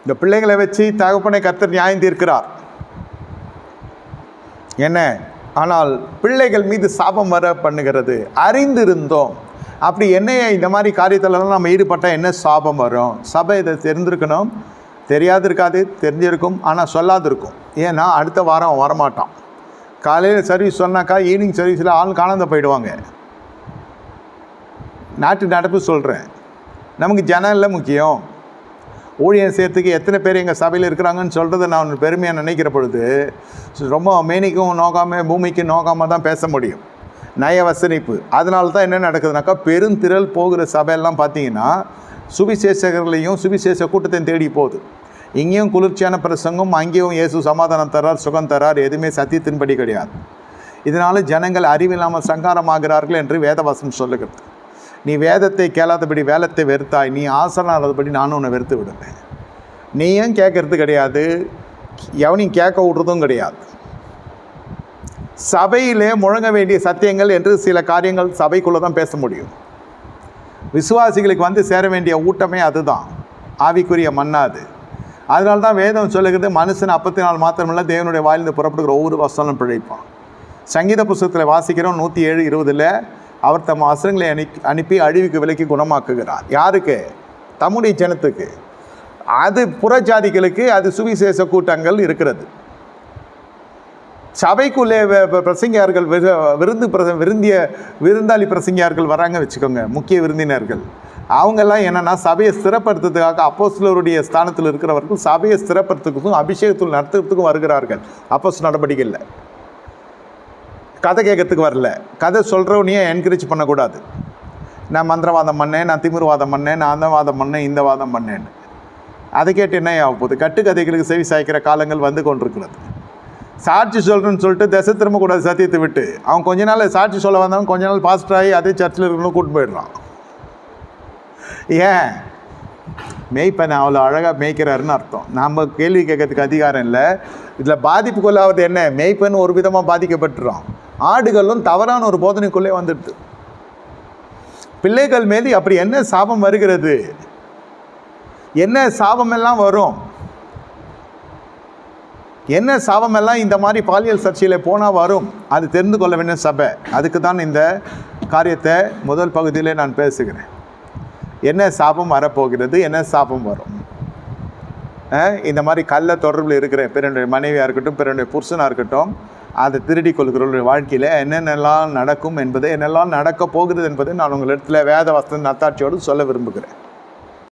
இந்த பிள்ளைகளை வச்சு தகப்பனை கர்த்தர் நியாயம் தீர்க்கிறார். என்ன? ஆனால் பிள்ளைகள் மீது சாபம் வர பண்ணுகிறது. அறிந்திருந்தோம். அப்படி என்னைய இந்த மாதிரி காரியத்திலலாம் நம்ம ஈடுபட்டால் என்ன சாபம் வரும்? சபை இதை தெரிந்திருக்கணும். தெரியாது இருக்காது, தெரிஞ்சிருக்கும், ஆனால் சொல்லாது இருக்கும். ஏன்னா அடுத்த வாரம் வரமாட்டான். காலையில் சர்வீஸ் சொன்னாக்கா ஈவினிங் சர்வீஸில் ஆள் காணாத போயிடுவாங்க. நாட்டு நடப்பு சொல்கிறேன். நமக்கு ஜனலில் முக்கியம். ஊழியம் செய்கிறதுக்கு எத்தனை பேர் எங்கள் சபையில் இருக்கிறாங்கன்னு சொல்கிறத நான் பெருமையாக நினைக்கிற பொழுது ரொம்ப மேனிக்கும் நோக்காமல் பூமிக்கு நோக்காமல் தான் பேச முடியும். நய வசனிப்பு. அதனால தான் என்ன நடக்குதுனாக்கா, பெருந்திரள் போகிற சபையெல்லாம் பார்த்தீங்கன்னா சுவிசேஷகர்களையும் சுவிசேஷ கூட்டத்தையும் தேடி போகுது. இங்கேயும் குளிர்ச்சியான பிரசங்கம், அங்கேயும் இயேசு சமாதானம் தரார், சுகம் தரார், எதுவுமே சத்தியத்தின்படி கிடையாது. இதனால் ஜனங்கள் அறிவில்லாமல் சங்காரமாகிறார்கள் என்று வேதவாசம் சொல்லுகிறது. நீ வேதத்தை கேளாதபடி வேலத்தை வெறுத்தாய், நீ ஆசனாதபடி நானும் உன்னை வெறுத்து விடுவேன். நீயும் கேட்கறது கிடையாது, எவனையும் கேட்க விடுறதும் கிடையாது. சபையிலே முழங்க வேண்டிய சத்தியங்கள் என்று சில காரியங்கள் சபைக்குள்ளே தான் பேச முடியும். விசுவாசிகளுக்கு வந்து சேர வேண்டிய ஊட்டமே அதுதான், ஆவிக்குரிய மன்னாது. அதனால தான் வேதம் சொல்லுகிறது, மனுஷன் அப்பத்தினால் மாத்திரமில்லை தேவனுடைய வாயிலிருந்து புறப்படுகிற ஒவ்வொரு வசனம் பிழைப்பான். சங்கீத புஸ்தகத்தில் வாசிக்கிறோம் 107:20, அவர் தம் வசனங்களை அனுப்பி அழிவுக்கு விலைக்கு குணமாக்குகிறார். யாருக்கு? தம்முடைய ஜனத்துக்கு. அது புறஜாதிகளுக்கு அது சுவிசேஷ கூட்டங்கள் இருக்கிறது. சபைக்குள்ளே பிரசங்கியார்கள் விருந்தாளி பிரசங்கியார்கள் வராங்க வச்சுக்கோங்க, முக்கிய விருந்தினர்கள். அவங்கெல்லாம் என்னென்னா சபையை ஸ்திரப்படுத்துறதுக்காக அப்போஸ்தலருடைய ஸ்தானத்தில் இருக்கிறவர்கள் சபையை ஸ்திரப்படுத்துறதுக்கும் அபிஷேகத்தில் நடத்துறதுக்கும் வருகிறார்கள். அப்போஸ்தலர் நடவடிக்கையில் கதை கேட்கறதுக்கு வரல. கதை சொல்கிறவனையே என்கரேஜ் பண்ணக்கூடாது. நான் மந்திரவாதம் பண்ணேன், நான் திமிர்வாதம் பண்ணேன், நான் அந்த வாதம் பண்ணேன், இந்த வாதம் பண்ணேன்னு. அதை கேட்டு என்ன ஆக போகுது? கட்டுக்கதைகளுக்கு செவி சாய்க்கிற காலங்கள் வந்து கொண்டிருக்கிறது. சாட்சி சொல்கிறேன்னு சொல்லிட்டு திசை திரும்பக்கூடாது சத்தியத்தை விட்டு. அவன் கொஞ்ச நாள் சாட்சி சொல்ல வந்தவன் கொஞ்ச நாள் பாஸ்டர் ஆகி அதே சர்ச்சில் இருக்கணும் கூட்டு போயிடுறான். ஏன்? மேய்ப்பனை அவ்வளோ அழகாக மேய்க்கிறாருன்னு அர்த்தம். நாம் கேள்வி கேட்கறதுக்கு அதிகாரம் இல்லை. இதில் பாதிப்புக்குள்ளாவது என்ன? மேய்ப்பன் ஒரு விதமாக பாதிக்கப்பட்டுறான். ஆடுகளும் தவறான ஒரு போதனைக்குள்ளே வந்துடுது. பிள்ளைகள் மீது அப்படி என்ன சாபம் வருகிறது? என்ன சாபமெல்லாம் வரும்? என்ன சாபமெல்லாம் இந்த மாதிரி பாலியல் சர்ச்சையில் போனால் வரும்? அது தெரிந்து கொள்ள வேண்டிய சபை. அதுக்கு தான் இந்த காரியத்தை முதல் பகுதியிலே நான் பேசுகிறேன். என்ன சாபம் வரப்போகிறது? என்ன சாபம் வரும்? இந்த மாதிரி கள்ள தொடர்பில் இருக்கிற பிறனுடைய மனைவியாக இருக்கட்டும், பிறனுடைய புருஷனாக இருக்கட்டும், அதை திருடி கொள்கிறவர்களுடைய வாழ்க்கையில் என்னென்னலாம் நடக்கும் என்பதை, என்னெல்லாம் நடக்க போகிறது என்பதை நான் உங்களிடத்தில் வேத வசன நத்தாட்சியோடு சொல்ல விரும்புகிறேன்.